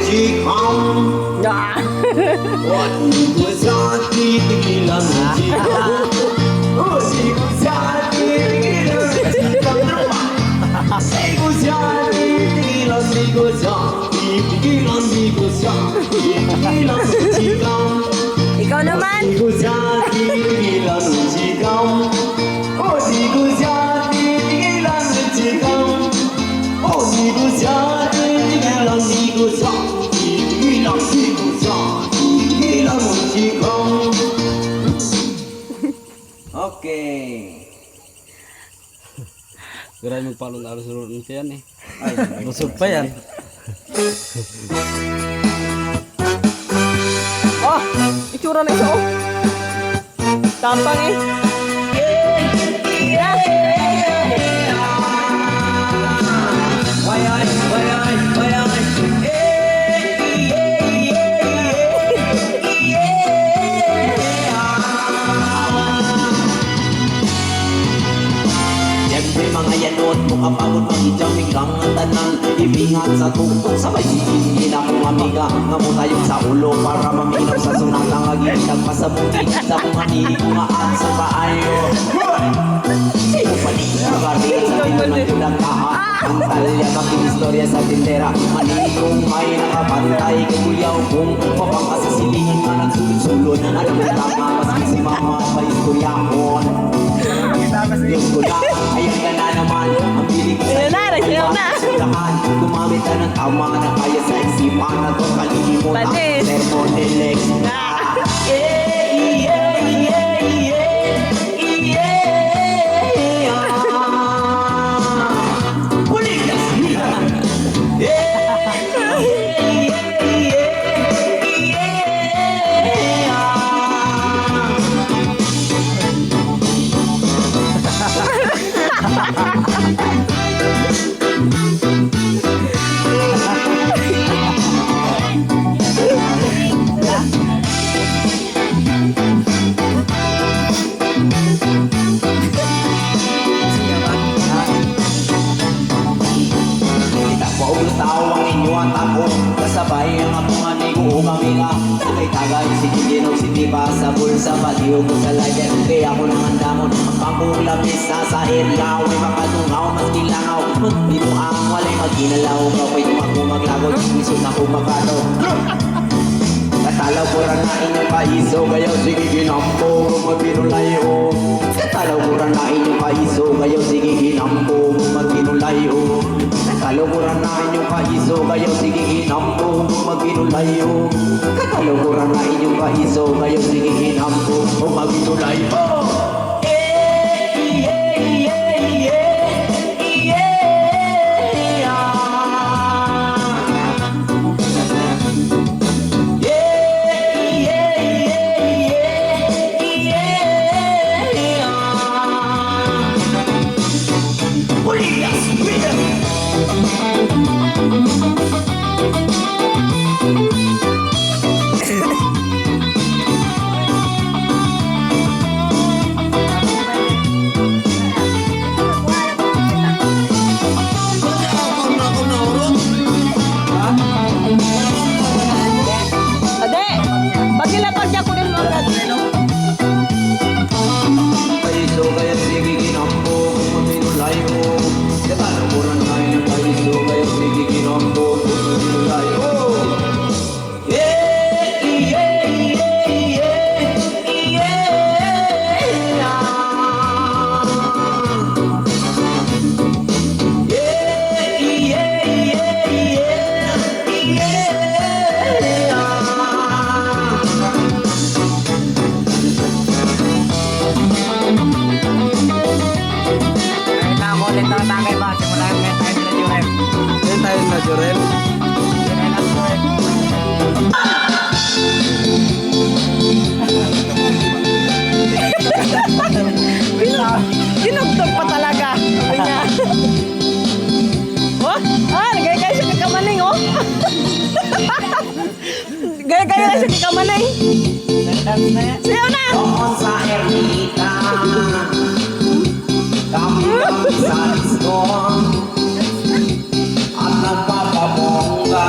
chikaw. Di ko sa titigilan ng chikaw. Di ko sa titigilan ng chikaw. Di ko sa titigilan, di ko sa titigilan, di ko sa titigilan ng chikaw. Ikaw naman. Di ko sa titigilan ng chikaw. Di ko sa titigilan ng chikaw. Di ko sa titigilan, di ko sa titigilan, di ko sa titigilan ng chikaw. Okay. Kira magpalon-alon siya yan eh. Ay, busog pa yan. Oh, itsura na isa oh. Tampang eh. Siyempre mga yanot, mukapagod mag-ijamig lang ang tanan. Ibingan sa tungkol, sabay sisingin akong amiga. Ngamo tayong sa ulo para maminaw sa sunang langagin. Nagpasabuti sa mga nilikungaan sa paayo. Sino pa di magarin sa pinagmatulang kahan. Ang talya kaping istorya sa tindera. Manikong may nakapantay kay kuyaw kung mapangkasasilihin ka nagsulod-sulod. Ano ba tama, maski si mama pa istoryahon. Diyos ko na, ayan ka na naman. Ang piling ko sa'yo, gumamit ka ng tama na kaya sa isipan na to kalilimutan. Sermon de Lex. Tawang inyo at ako kasabay ang akong amigo o kamila. Tagay-tagay si Giginog si Tiba sa bulsa paliw ko sa layan. Kaya ako nang andamon ang pangkulabis sa area. May makatungaw mas kilangaw dito ang walay magkinalaw. Kapay ako maglagod gusto na ko magkano. Katalaw ko rin na inyong paiso kayaw sige ginampo magpinulayo. Katalaw ko rin na inyong paiso kayaw sige ginampo magpinulayo. Katalaw ko rin na inyong paiso kayaw sige ginampo magpinulayo. Katalaw ko rin na inyong paiso kayaw sige ginampo magpinulayo. Ade, bagilapag niya ko din mga gano. Paiso kaya sige ginampo magpinulayo. Katalaw ko rin na inyong paiso kayaw sige ginampo magpinulayo. Yan tayo na Jorel. Kinugtog pa talaga. Sabi niya. Oh, nagay kayo sa kakamaning oh. Gaya kayo na sa kakamaning. Sayaw na. Doon sa ermita kami ang sa iskon at nagpapabongga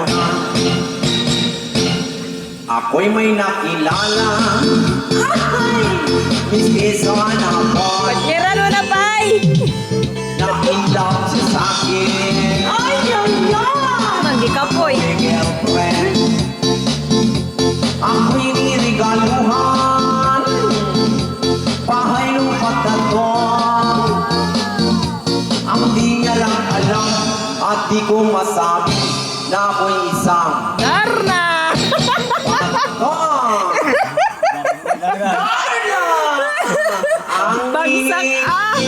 na. Ako'y may nakilala. Ay, miskisan ako. Tira mo na, bay! Na in love siya sa'kin. Ay, ay, ay! Manggi ka po eh. My girlfriend. Ako'y nirigaluhan. Bahay lupat na to. Ang di niya lang alam at di ko masabi na ako'y isang Darna! Bagsak, ah!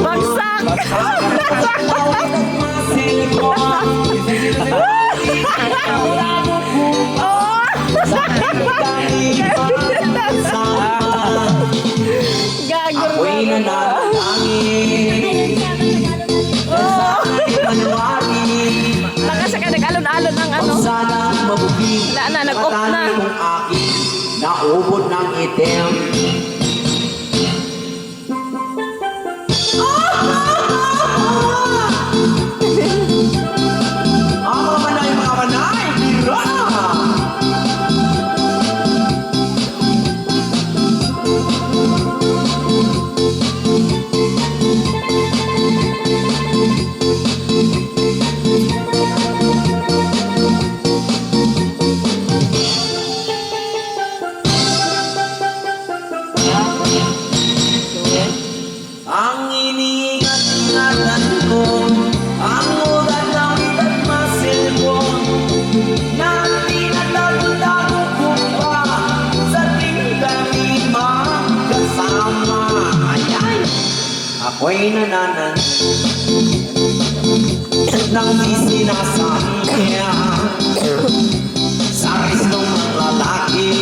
Bagsak! Gagawin Ako'y nananalangin sa January. Nakasa ka nag-alon-alon ang ano. Sana mabuti Wala na, nag-off na. katali mong akin naubod ng itim. Mga manay, bira! Ang iniingat-ingatan ko, ang ugat ng at masil ko, na tinatago-tago ko pa sa ting kami magkasama. Ayan, ako'y nananan nang di sinasabi niya sa risnong ng lalaki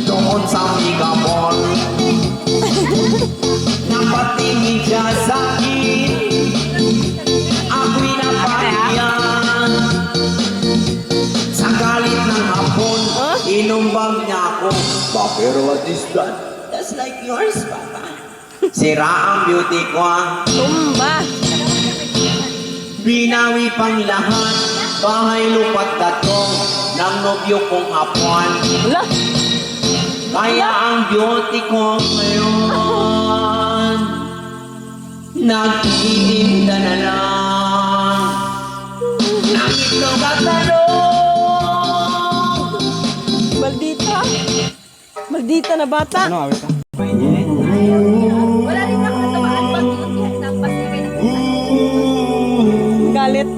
doon sa Migabon. Napatingin siya sa'kin, ako'y napahiyan. Sa galit ng hapon, inumbag niya ako. Pero what is that? That's like yours, Papa. Sira ang beauty ko, ah. Tumba! Binawi pang lahat, bahay lupat na to, ng nobyo kong hapon. Wala! Kaya ang beauty ko ngayon, nagtitinda na lang ng itlog at talong. Maldita! Maldita na bata! Ano, awit ka? Wala rin ako natawaan pag nagpas niya kayo Galit! ni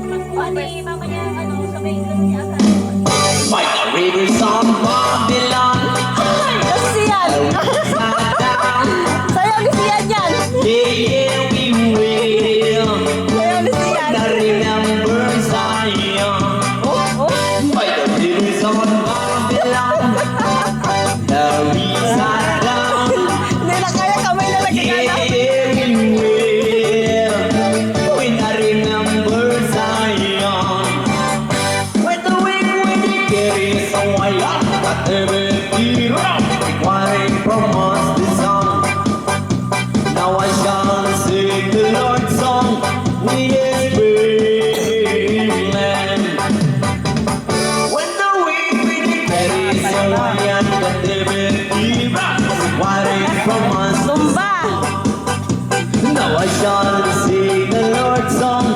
mama niya, ano, sabay niya ata. By the rivers of Babylon, Kasi yan! Sayaw ni Sian yan! yeah, we will. Sayaw ni Sian! I remember Zion. Oh! By the rivers of Babylon, the reason down. Hindi na kaya, kamay na nagkakala! Yeah, we will. When I remember Zion. When the wind carries a wire, whatever it requiring from us the song. Now I shall sing the Lord's song with His land. When the wind carries a wire, whatever it requiring from us the Tumba! now I shall sing the Lord's song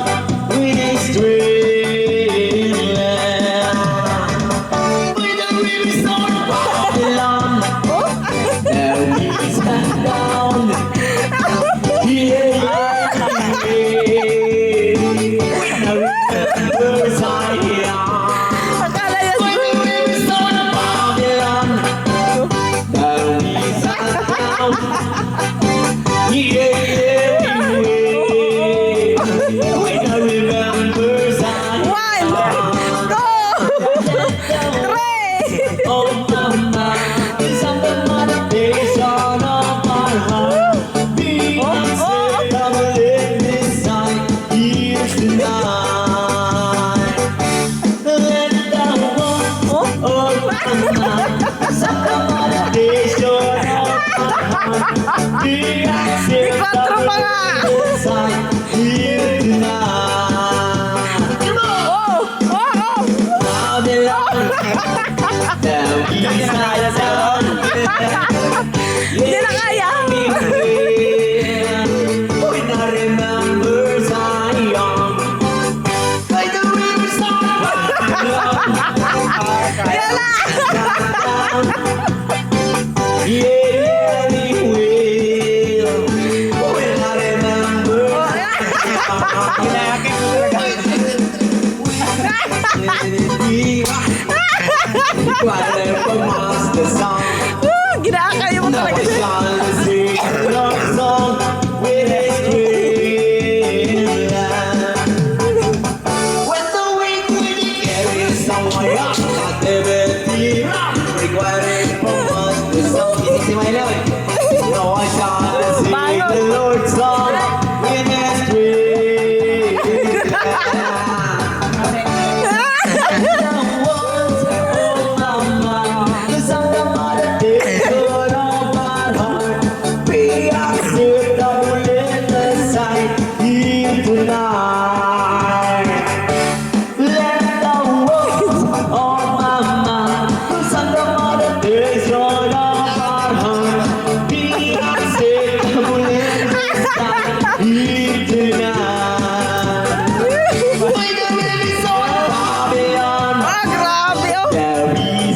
with His land. With the rivers of Babylon, there we stand down. Yeah, yeah, yeah. With the rivers of Akala yan! With the rivers of Babylon, there we stand down. Yeah, yeah, yeah. When I remember Zion. 1, 2, 3! Oh, mama, it's on the motivation of my heart. Be upset, I will live this night, here tonight. Let the one, oh, mama, it's on the motivation of my heart. Be upset, I Quatro pa will nga. live this night, here tonight. Come on! Oh! Hindi na kaya. When I remember Zion, by the riverside, Ayan na. yeah, we will. When I remember Ginakaya mo talaga siya. Ah, grabe oh.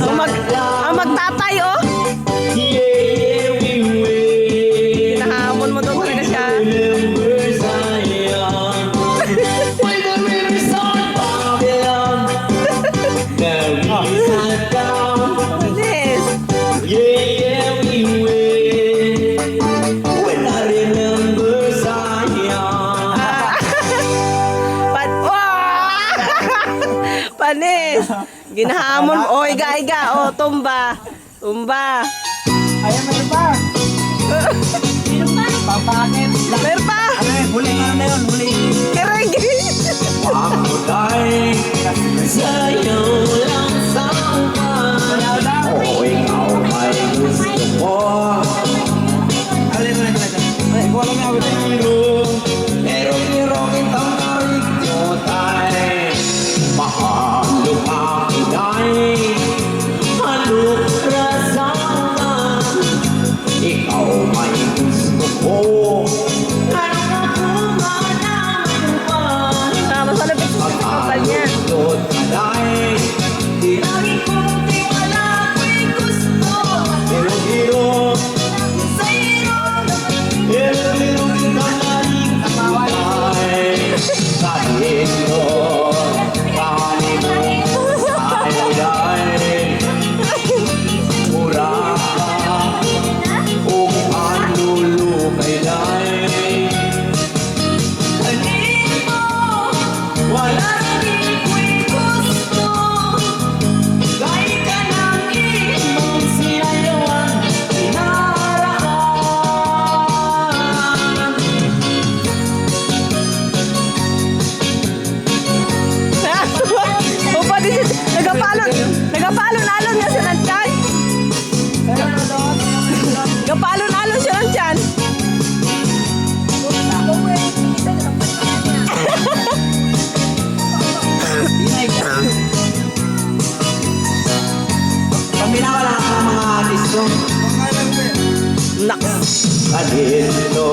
Ang magtatay oh. Hinahamon mo daw talaga siya. Yes. Panis. Ginahamon. O, iga. O, tumba. Tumba. Ayan, meron pa. Papakin. Meron pa. Huli nga na yun, huli. Keregi. Sa'yo lang sama. O ikaw ay gusto ko. Alin mo na. Ay, wala nga awit. Pero biro kitang narikotay. Mahalo ka kitay. Halok rasama. Ikaw ay gusto ko. Ano ka kumanaman pa? Mas malapit sa kapal niya. Pagkalot ka dahil di lagi kong tiwala ko'y gusto. Pero biro pero biro kitang narikotay. Kahit doon kahit mo ay mura ka kung anulukay dahil kanino wala rin ko'y gusto kahit ka ng imong sinayawan inaarakan. Upa din siya. Nagapalon-alon nga siya ng tiyan. Nagapalon-alon siya ng tiyan. Pambinawala ka ng mga artist ko. Naks. Kanino